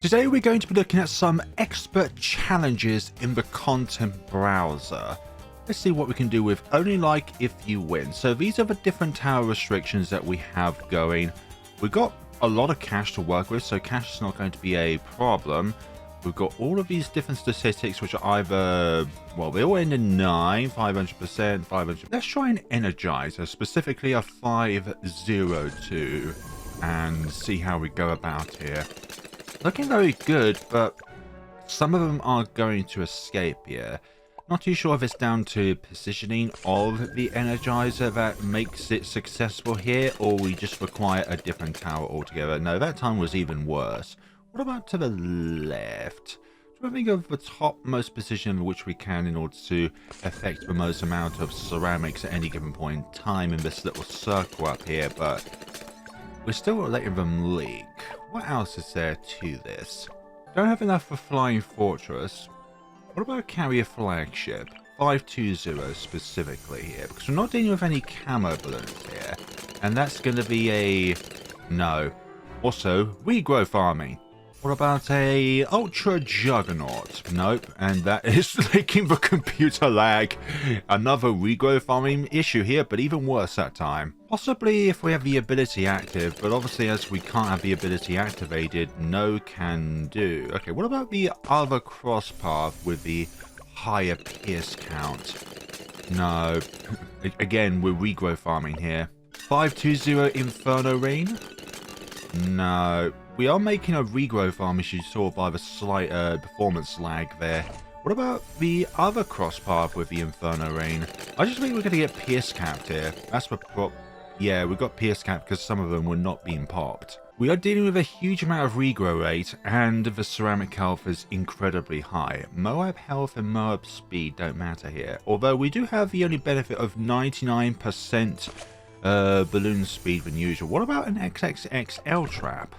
Today we're going to be looking at some expert challenges in the content browser. Let's see what we can do with only like if you win. So these are the different tower restrictions that we have going. We've got a lot of cash to work with, so cash is not going to be a problem. We've got all of these different statistics which are either, well, they all end in 9, 500%, 500. Let's try an energizer, specifically a 502, and see how we go about here. Looking very good, but some of them are going to escape here. Not too sure if it's down to positioning of the Energizer that makes it successful here, or we just require a different tower altogether. No, that time was even worse. What about to the left? Do I think of the topmost position in which we can in order to affect the most amount of ceramics at any given point in time in this little circle up here, but we're still letting them leak. What else is there to this? Don't have enough for Flying Fortress. What about Carrier Flagship? 520 specifically here, because we're not dealing with any camo balloons here. And that's going to be a no. Also, regrow farming. What about a Ultra Juggernaut? Nope, and that is making the computer lag. Another regrow farming issue here, but even worse that time. Possibly if we have the ability active, but obviously as we can't have the ability activated, no can do. Okay, what about the other cross path with the higher pierce count? No. Again, we're regrow farming here. 520 Inferno Rain? No. We are making a regrow farm, as you saw by the slight performance lag there. What about the other cross path with the Inferno Rain? I just think we're going to get pierce capped here. That's the prop. Yeah, we got pierce capped because some of them were not being popped. We are dealing with a huge amount of regrow rate, and the ceramic health is incredibly high. Moab health and Moab speed don't matter here. Although we do have the only benefit of 99% balloon speed than usual. What about an XXXL trap?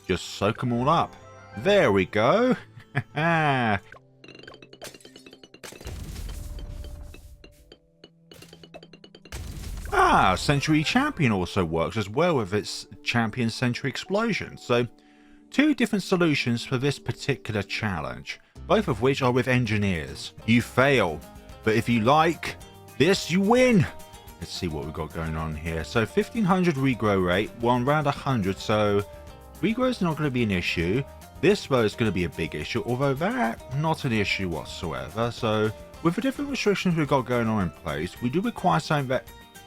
Just soak them all up. There we go. Century Champion also works as well with its Champion Century Explosion. So, two different solutions for this particular challenge, both of which are with engineers. You fail, but if you like this, you win. Let's see what we've got going on here. So 1500 regrow rate, well, around 100, so regrow is not going to be an issue. This though is going to be a big issue, although that not an issue whatsoever. So with the different restrictions we've got going on in place, we do require something that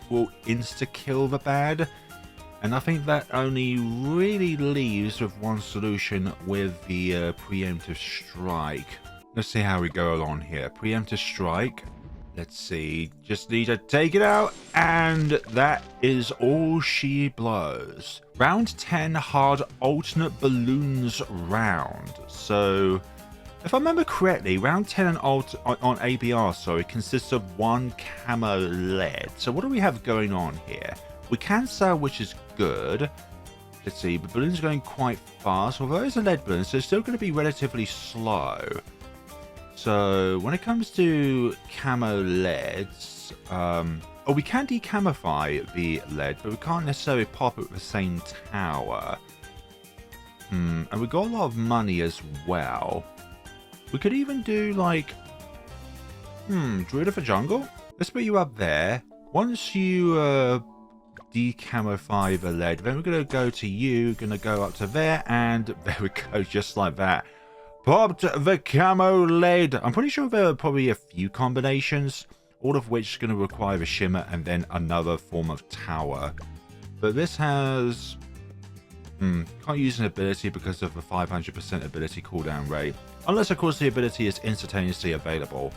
will insta-kill the bad. And I think that only really leaves with one solution with the Preemptive Strike. Let's see how we go along here. Preemptive Strike. Let's see, just need to take it out, and that is all she blows. Round 10 hard alternate balloons round. So, if I remember correctly, round 10 on ABR, sorry, consists of one camo lead. So what do we have going on here? We can sell, which is good. Let's see, the balloon's going quite fast, although it's a lead balloon, so it's still going to be relatively slow. So when it comes to camo leads, we can decamify the lead, but we can't necessarily pop it with the same tower. And we got a lot of money as well. We could even do like, Druid of a Jungle? Let's put you up there. Once you decamify the lead, then we're going to go to you, going to go up to there, and there we go, just like that. Popped the camo lead. I'm pretty sure there are probably a few combinations, all of which is going to require the shimmer and then another form of tower. But this has... can't use an ability because of the 500% ability cooldown rate. Unless, of course, the ability is instantaneously available.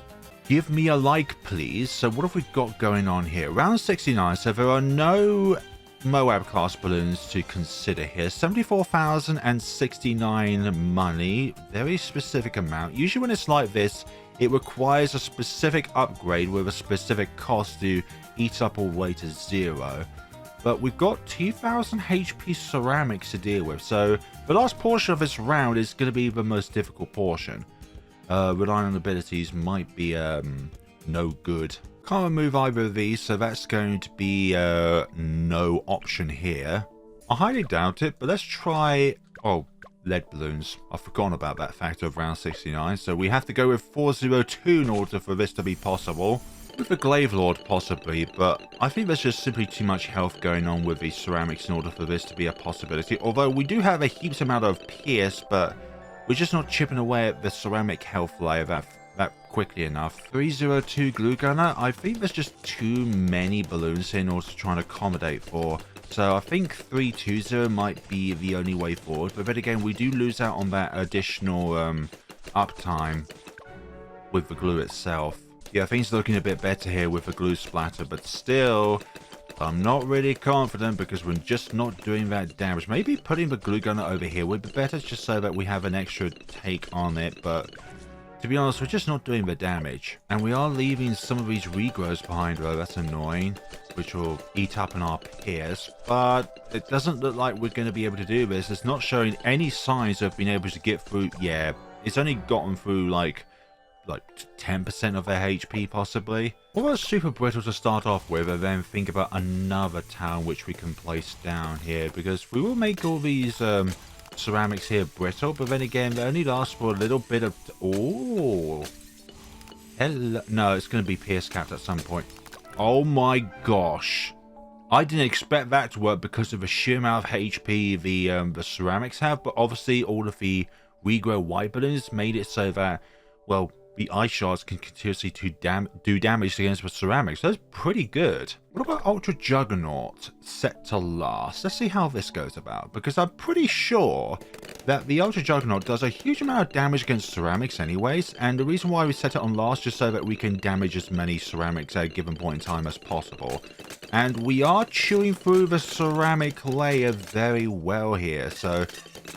Give me a like, please. So what have we got going on here? Round 69, so there are no Moab class balloons to consider here. 74,069 money, very specific amount. Usually when it's like this, it requires a specific upgrade with a specific cost to eat up all the way to 0. But we've got 2000 HP ceramics to deal with, so the last portion of this round is going to be the most difficult portion. Relying on abilities might be no good. Can't remove either of these, so that's going to be no option here. I highly doubt it, but let's try... Oh, lead balloons. I've forgotten about that factor of round 69. So we have to go with 402 in order for this to be possible. With the Glaive Lord, possibly, but I think there's just simply too much health going on with the ceramics in order for this to be a possibility. Although we do have a heaps amount of pierce, but we're just not chipping away at the ceramic health layer that quickly enough. 302 Glue Gunner, I think there's just too many balloons here in order to try and accommodate for. So I think 320 might be the only way forward. But then again, we do lose out on that additional uptime with the glue itself. Yeah, things are looking a bit better here with the glue splatter, but still, I'm not really confident because we're just not doing that damage. Maybe putting the glue gunner over here would be better just so that we have an extra take on it, but to be honest, we're just not doing the damage. And we are leaving some of these regrows behind, though. That's annoying, which will eat up in our pierce, but it doesn't look like we're going to be able to do this. It's not showing any signs of being able to get through. Yeah, it's only gotten through like 10% of their HP possibly. What about Super Brittle to start off with, and then think about another town which we can place down here, because we will make all these ceramics here brittle, but then again they only last for a little bit of... Oh, hello. No, it's going to be pierce capped at some point. Oh my gosh, I didn't expect that to work because of the sheer amount of HP the ceramics have, but obviously all of the regrow white balloons made it so that, well, the ice shards can continuously do damage against the ceramics. That's pretty good. What about Ultra Juggernaut set to last? Let's see how this goes about, because I'm pretty sure that the Ultra Juggernaut does a huge amount of damage against ceramics anyways, and the reason why we set it on last is so that we can damage as many ceramics at a given point in time as possible. And we are chewing through the ceramic layer very well here, so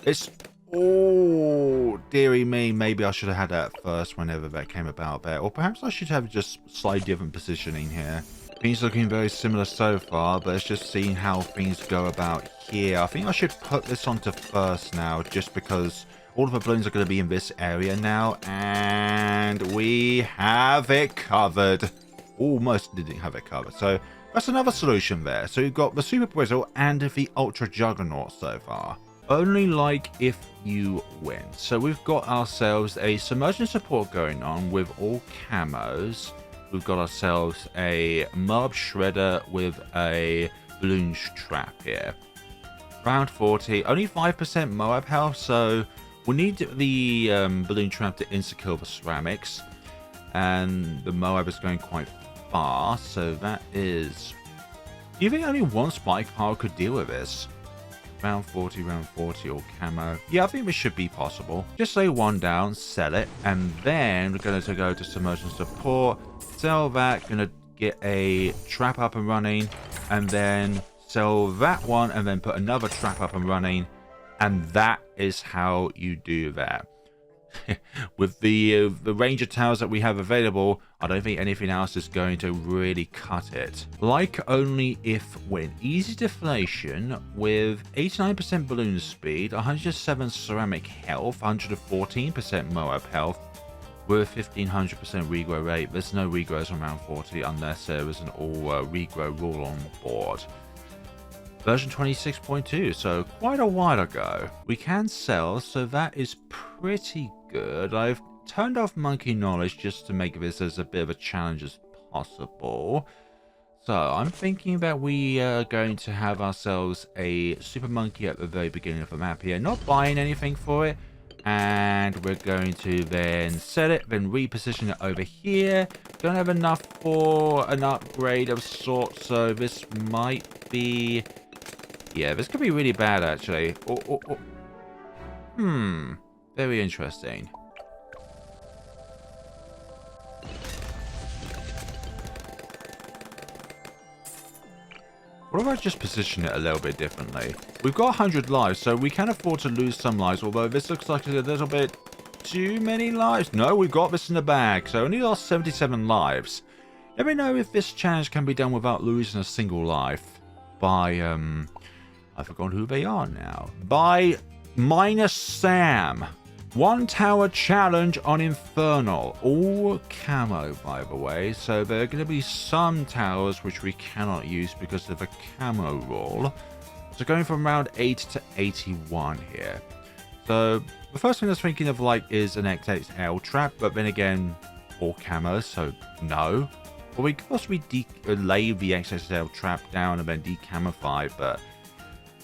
it's... Oh, dearie me, maybe I should have had that first whenever that came about there. Or perhaps I should have just slightly different positioning here. Things looking very similar so far, but it's just seeing how things go about here. I think I should put this onto first now, just because all of the balloons are going to be in this area now. And we have it covered. Almost didn't have it covered. So that's another solution there. So we've got the Super Brittle and the Ultra Juggernaut so far. Only like if you win. So we've got ourselves a submersion support going on with all camos. We've got ourselves a mob shredder with a Bloons trap here. Round 40, only 5% Moab health, so we need the balloon trap to insta-kill the ceramics. And the Moab is going quite fast, so that is... Do you think only one spike pile could deal with this? Round 40, or camo. Yeah, I think this should be possible. Just lay one down, sell it, and then we're going to go to submersion support, sell that, going to get a trap up and running, and then sell that one, and then put another trap up and running, and that is how you do that. With the range of towers that we have available, I don't think anything else is going to really cut it. Like only if win. Easy deflation with 89% balloon speed, 107 ceramic health, 114% Moab health, with 1500% regrow rate. There's no regrows on round 40 unless there is an all regrow rule on board. Version 26.2, so quite a while ago. We can sell, so that is pretty good. I've turned off monkey knowledge just to make this as a bit of a challenge as possible. So I'm thinking that we are going to have ourselves a super monkey at the very beginning of the map here, not buying anything for it, and we're going to then set it, then reposition it over here. Don't have enough for an upgrade of sorts, so this might be... Yeah, this could be really bad, actually. Very interesting. What if I just position it a little bit differently? We've got 100 lives, so we can afford to lose some lives, although this looks like a little bit too many lives. No, we've got this in the bag, so only lost 77 lives. Let me know if this challenge can be done without losing a single life by, I've forgotten who they are now. By Minus Sam. 1 tower challenge on Infernal. All camo, by the way. So there are going to be some towers which we cannot use because of a camo rule. So going from round 8 to 81 here. So the first thing I was thinking of like is an XXL trap, but then again, all camo, so no. Or we could possibly lay the XXL trap down and then decamify, but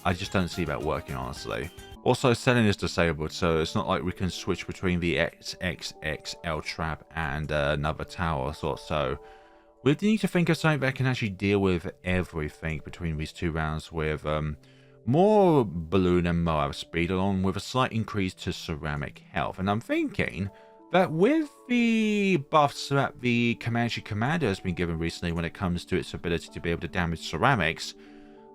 I just don't see that working, honestly. Also, selling is disabled, so it's not like we can switch between the XXXL trap and another tower sort. So we need to think of something that can actually deal with everything between these two rounds with more balloon and Moab speed, along with a slight increase to ceramic health. And I'm thinking that with the buffs that the Comanche Commander has been given recently when it comes to its ability to be able to damage ceramics,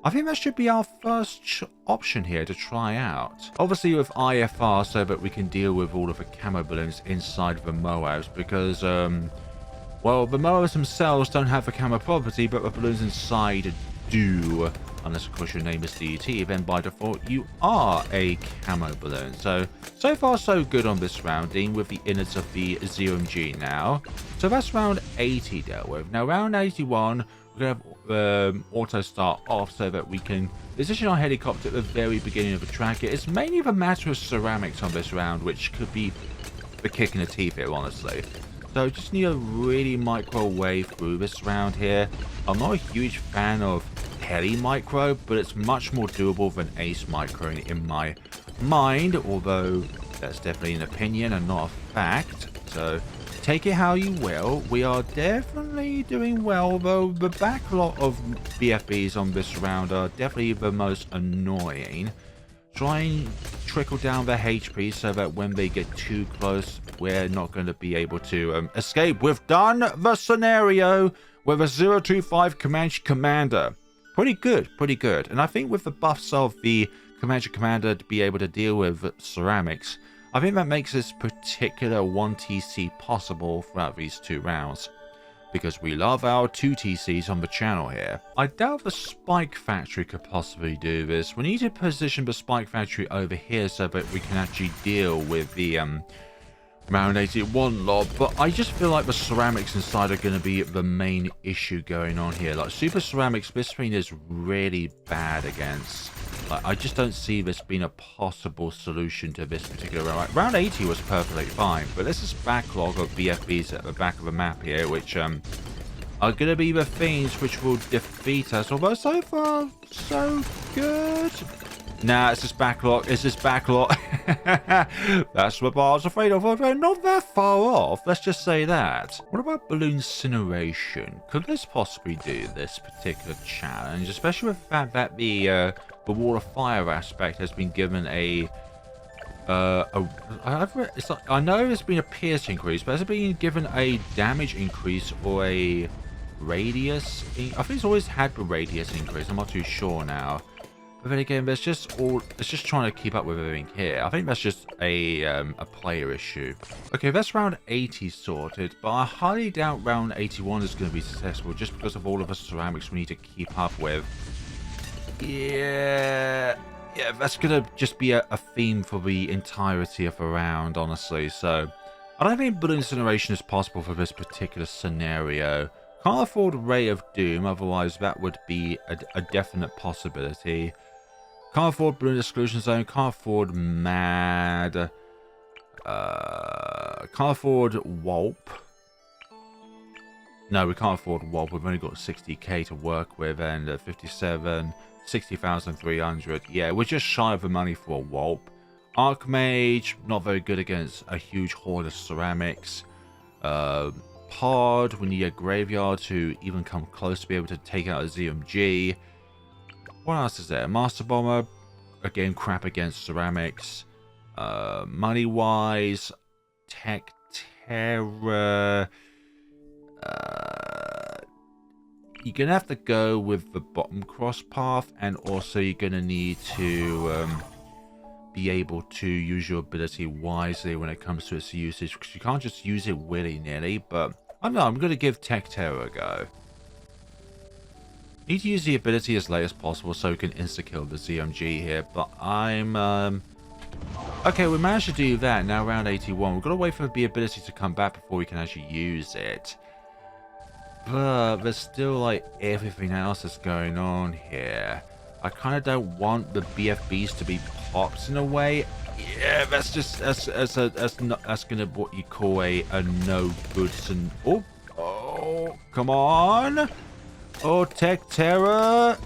I think that should be our first option here to try out. Obviously with IFR, so that we can deal with all of the camo balloons inside the Moabs, because, well, the Moabs themselves don't have the camo property, but the balloons inside do. Unless, of course, your name is DET, then by default, you are a camo balloon. So far, so good on this rounding with the innards of the ZMG now. So that's round 80 dealt with. Now, round 81, we're going to have auto start off so that we can position our helicopter at the very beginning of the track. It's mainly the matter of ceramics on this round, which could be the kick in the teeth here, honestly. So just need to really microwave through this round here. I'm not a huge fan of heli micro, but it's much more doable than ace micro in my mind, although that's definitely an opinion and not a fact. So take it how you will. We are definitely doing well, though the backlog of BFBs on this round are definitely the most annoying. Try and trickle down their HP so that when they get too close, we're not going to be able to escape. We've done the scenario with a 025 Comanche Commander. Pretty good, pretty good. And I think with the buffs of the Comanche Commander to be able to deal with ceramics, I think that makes this particular 1TC possible throughout these two rounds, because we love our 2 TCs on the channel here. I doubt the Spike Factory could possibly do this. We need to position the Spike Factory over here so that we can actually deal with the round 81 lob, but I just feel like the ceramics inside are going to be the main issue going on here. Like, super ceramics, this screen is really bad against. Like, I just don't see this being a possible solution to this particular round. Round 80 was perfectly fine, but there's this backlog of BFBs at the back of the map here, which are going to be the things which will defeat us. Although so far, so good. Nah, it's this backlog. It's this backlog. That's what I was afraid of. We're not that far off. Let's just say that. What about balloon incineration? Could this possibly do this particular challenge? Especially with the fact that the wall of fire aspect has been given a it's like, I know there's been a pierce increase, but has it been given a damage increase or a radius? I think it's always had the radius increase. I'm not too sure now. But then again, it's just trying to keep up with everything here. I think that's just a player issue. Okay, that's round 80 sorted, but I highly doubt round 81 is going to be successful just because of all of the ceramics we need to keep up with. Yeah, that's going to just be a theme for the entirety of the round, honestly. So I don't think balloon incineration is possible for this particular scenario. Can't afford Ray of Doom, otherwise that would be a definite possibility. Can't afford Balloon Exclusion Zone, can't afford Mad. Can't afford Wulp. No, we can't afford Wulp. We've only got 60k to work with, and 57, 60,300. Yeah, we're just shy of the money for a Wulp. Archmage, not very good against a huge horde of ceramics. Pod, we need a Graveyard to even come close to be able to take out a ZMG. What else is there? Master Bomber, again, crap against ceramics. Money-wise, Tech Terror. You're going to have to go with the bottom cross path, and also you're going to need to be able to use your ability wisely when it comes to its usage, because you can't just use it willy-nilly. But I don't know, I'm going to give Tech Terror a go. Need to use the ability as late as possible so we can insta-kill the ZMG here, but I'm okay, we managed to do that. Now round 81, we've got to wait for the ability to come back before we can actually use it. But there's still like everything else that's going on here. I kind of don't want the BFBs to be pops in a way. Yeah, that's just that's gonna what you call a no good. Oh, come on. Oh, Tech Terror.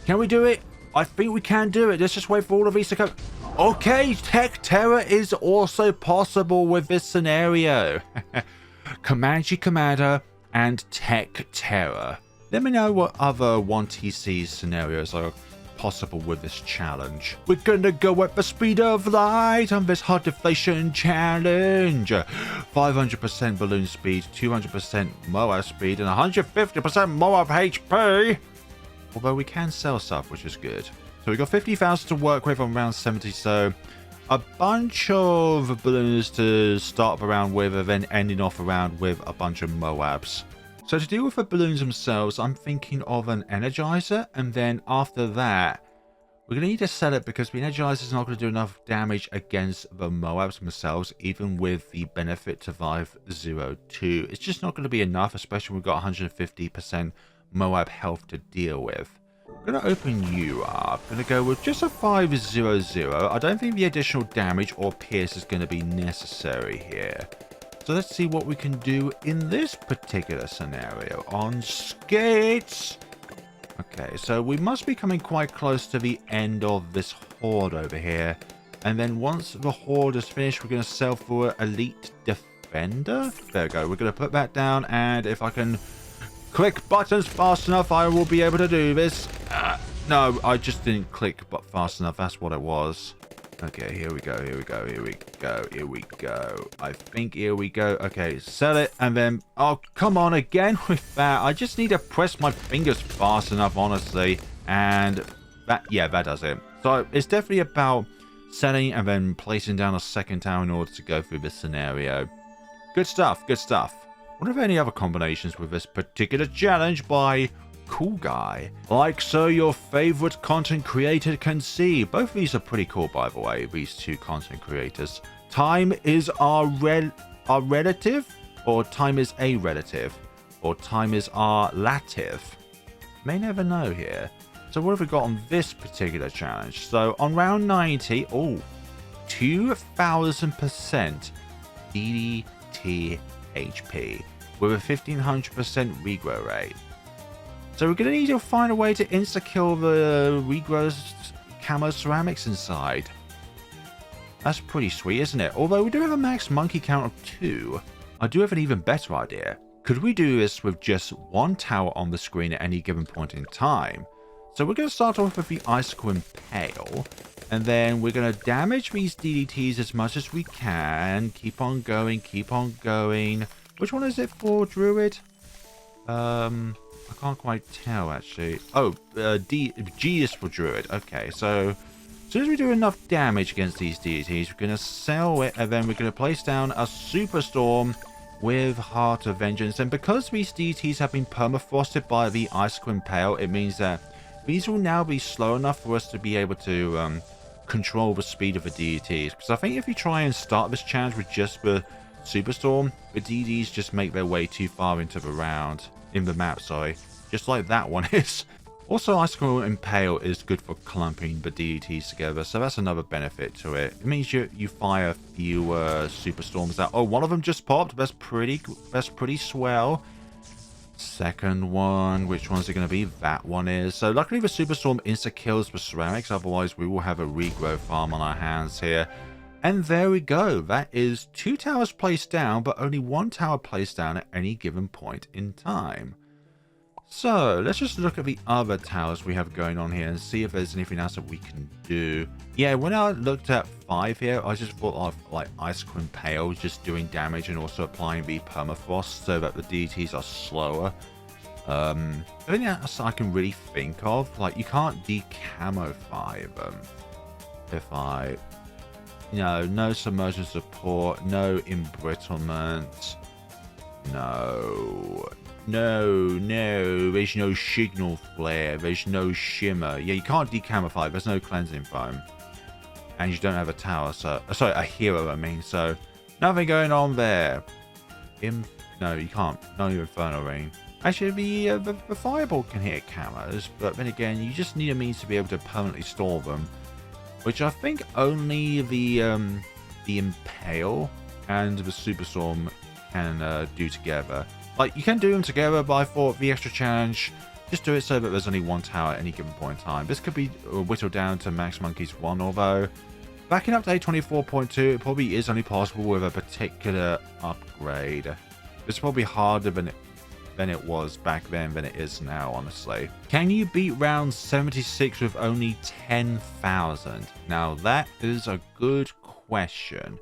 Can we do it? I think we can do it. Let's just wait for all of these to come. Okay, Tech Terror is also possible with this scenario. Comanche Commander and Tech Terror. Let me know what other 1TC scenarios are possible with this challenge. We're gonna go at the speed of light on this hard deflation challenge. 500% balloon speed, 200% Moab speed, and 150% Moab HP. Although we can sell stuff, which is good. So we got 50,000 to work with on round 70, so a bunch of balloons to start around with, and then ending off around with a bunch of Moabs. So to deal with the balloons themselves, I'm thinking of an Energizer, and then after that, we're going to need to sell it because the Energizer is not going to do enough damage against the Moabs themselves, even with the benefit to Vive 02. It's just not going to be enough, especially when we've got 150% Moab health to deal with. I'm going to open you up. I'm going to go with just a 500. I don't think the additional damage or pierce is going to be necessary here. So let's see what we can do in this particular scenario. On skates! Okay, so we must be coming quite close to the end of this horde over here. And then once the horde is finished, we're going to sell for Elite Defender. There we go. We're going to put that down, and if I can click buttons fast enough, I will be able to do this. No, I just didn't click but fast enough. That's what it was. Okay, here we go, here we go, here we go, here we go. I think here we go. Okay, sell it, and then... Oh, come on, again with that. I just need to press my fingers fast enough, honestly. And that, yeah, that does it. So it's definitely about selling and then placing down a second tower in order to go through this scenario. Good stuff, good stuff. I wonder if there are any other combinations with this particular challenge by Cool Guy. Like so your favorite content creator can see. Both of these are pretty cool, by the way, these two content creators. Time is our relative, or time is a relative, or time is our lative. May never know here. So what have we got on this particular challenge? So on round 90, oh, 2,000% DDT HP with a 1500% regrow rate. So we're going to need to find a way to insta-kill the regrows camo ceramics inside. That's pretty sweet, isn't it? Although we do have a max monkey count of 2. I do have an even better idea. Could we do this with just one tower on the screen at any given point in time? So we're going to start off with the Icicle Impale. And then we're going to damage these DDTs as much as we can. Keep on going, keep on going. Which one is it for, Druid? I can't quite tell, actually. Oh, G is for Druid. Okay, so as soon as we do enough damage against these deities, we're going to sell it, and then we're going to place down a Superstorm with Heart of Vengeance. And because these deities have been permafrosted by the Icicle Impale, it means that these will now be slow enough for us to be able to control the speed of the deities. Because I think if you try and start this challenge with just the Superstorm, the deities just make their way too far into the round. In the map, sorry. Just like that one is. Also, Icicle Impale is good for clumping the DDTs together, so that's another benefit to it. It means you fire fewer Superstorms out. Oh, one of them just popped. That's pretty swell. Second one, which one's it going to be? That one is. So luckily the Superstorm insta-kills the ceramics, otherwise we will have a regrow farm on our hands here. And there we go. That is 2 towers placed down, but only 1 tower placed down at any given point in time. So let's just look at the other towers we have going on here and see if there's anything else that we can do. Yeah, when I looked at 5 here, I just thought of like Icicle Impale just doing damage and also applying the permafrost so that the DTs are slower. Anything else I can really think of? Like, you can't decamify them. If I... no submersion support, no embrittlement, no, there's no signal flare, there's no shimmer. Yeah, you can't decamify, there's no cleansing foam. And you don't have a tower, so, sorry, a hero, I mean, so, nothing going on there. No, you can't, no Infernal Ring. Actually, the Fireball can hit camos, but then again, you just need a means to be able to permanently store them. which I think only the Impale and the Super Storm can do together. Like, you can do them together, but I thought the extra challenge, just do it so that there's only one tower at any given point in time. This could be whittled down to Max Monkeys 1, although back in update 24.2, it probably is only possible with a particular upgrade. It's probably harder than it was back then than it is now, honestly. Can you beat round 76 with only 10,000? Now, that is a good question.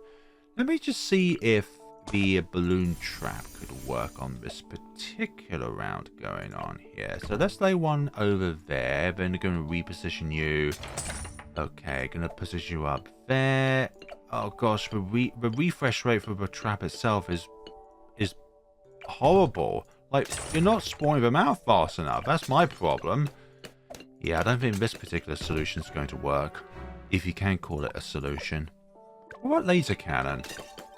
Let me just see if the balloon trap could work on this particular round going on here. So let's lay one over there. Then we're going to reposition you. Okay, going to position you up there. Oh gosh, the refresh rate for the trap itself is horrible. Like, you're not spawning them out fast enough. That's my problem. Yeah, I don't think this particular solution is going to work, if you can call it a solution. What about laser cannon?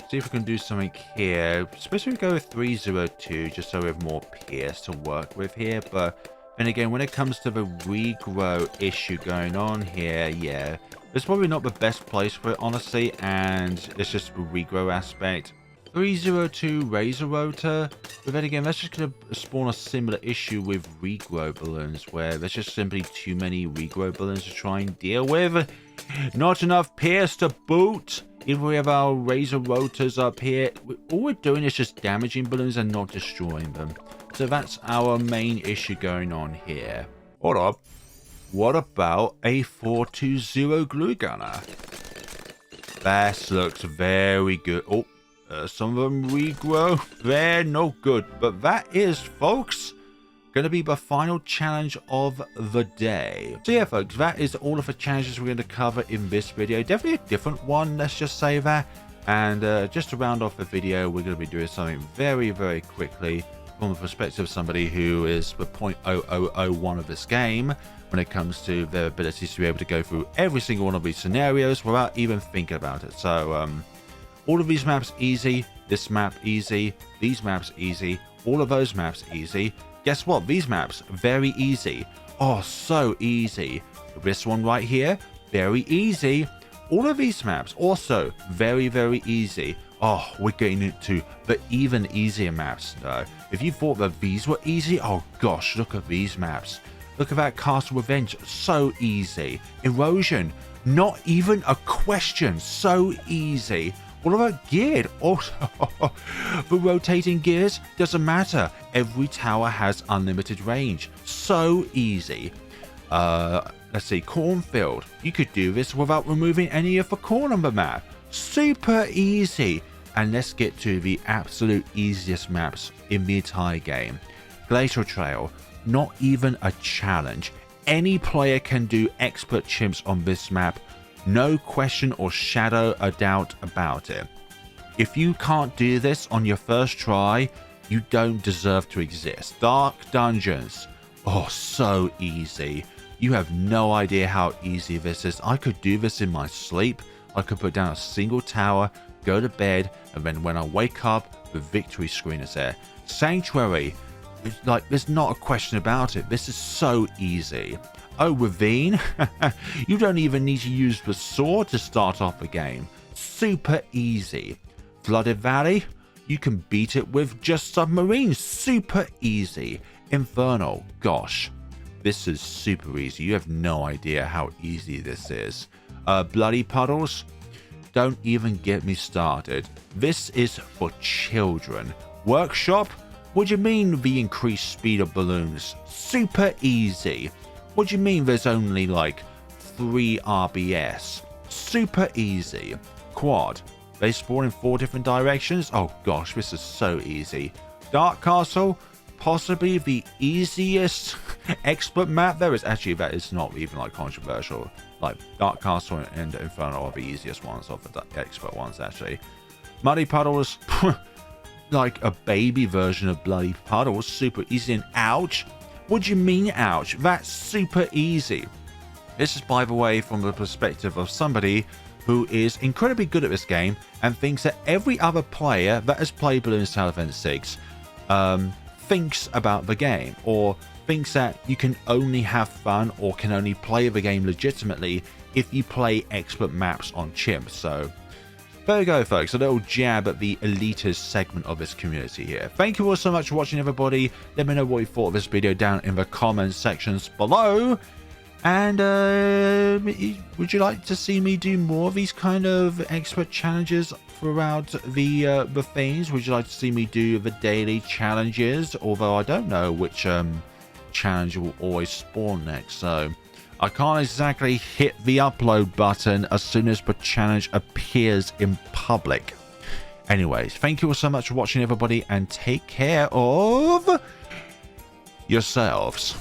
See if we can do something here. Especially if we go with 302, just so we have more pierce to work with here. But then again, when it comes to the regrow issue going on here, yeah, it's probably not the best place for it, honestly. And it's just the regrow aspect. 302 Razor Rotor, but then again, that's just going to spawn a similar issue with regrow balloons, where there's just simply too many regrow balloons to try and deal with. Not enough pierce to boot. If we have our Razor Rotors up here, all we're doing is just damaging balloons and not destroying them. So that's our main issue going on here. Hold up. What about a 420 glue gunner? That looks very good. Oh. Some of them regrow. They're no good. But that is, folks, going to be the final challenge of the day. So yeah, folks, that is all of the challenges we're going to cover in this video. Definitely a different one, let's just say that. And just to round off the video, we're going to be doing something very, very quickly from the perspective of somebody who is the 0.0001 of this game when it comes to their abilities to be able to go through every single one of these scenarios without even thinking about it. So, all of these maps easy, this map easy, these maps easy, all of those maps easy. Guess what? These maps, very easy. Oh, so easy. This one right here, very easy. All of these maps, also very, very easy. Oh, we're getting into the even easier maps though. If you thought that these were easy, oh gosh, look at these maps. Look at that Castle Revenge, so easy. Erosion, not even a question, so easy. What about geared? Also, the rotating gears doesn't matter. Every tower has unlimited range. So easy. Let's see, cornfield. You could do this without removing any of the corn on the map. Super easy. And let's get to the absolute easiest maps in the entire game. Glacial Trail, not even a challenge. Any player can do expert chimps on this map. No question or shadow a doubt about it. If you can't do this on your first try, you don't deserve to exist. Dark Dungeons. Oh, so easy. You have no idea how easy this is. I could do this in my sleep. I could put down a single tower, go to bed, and then when I wake up, the victory screen is there. Sanctuary. Like, there's not a question about it. This is so easy. Oh, Ravine? You don't even need to use the sword to start off the game. Super easy. Flooded Valley? You can beat it with just submarines. Super easy. Infernal? Gosh. This is super easy. You have no idea how easy this is. Bloody Puddles? Don't even get me started. This is for children. Workshop? What do you mean the increased speed of balloons? Super easy. What do you mean there's only like 3 RBS? Super easy. Quad. They spawn in 4 different directions? Oh gosh, this is so easy. Dark Castle. Possibly the easiest expert map there is. Actually, that is not even like controversial. Like Dark Castle and Inferno are the easiest ones of the expert ones actually. Muddy Puddles. Like a baby version of Bloody Puddles. Super easy. And ouch. What do you mean, ouch? That's super easy. This is, by the way, from the perspective of somebody who is incredibly good at this game and thinks that every other player that has played Bloons Tower Defense 6 thinks about the game, or thinks that you can only have fun or can only play the game legitimately if you play expert maps on chimps. So there we go, folks. A little jab at the elitist segment of this community here. Thank you all so much for watching, everybody. Let me know what you thought of this video down in the comments sections below. And would you like to see me do more of these kind of expert challenges throughout the things? Would you like to see me do the daily challenges? Although I don't know which challenge will always spawn next, so I can't exactly hit the upload button as soon as the challenge appears in public. Anyways, thank you all so much for watching, everybody, and take care of yourselves.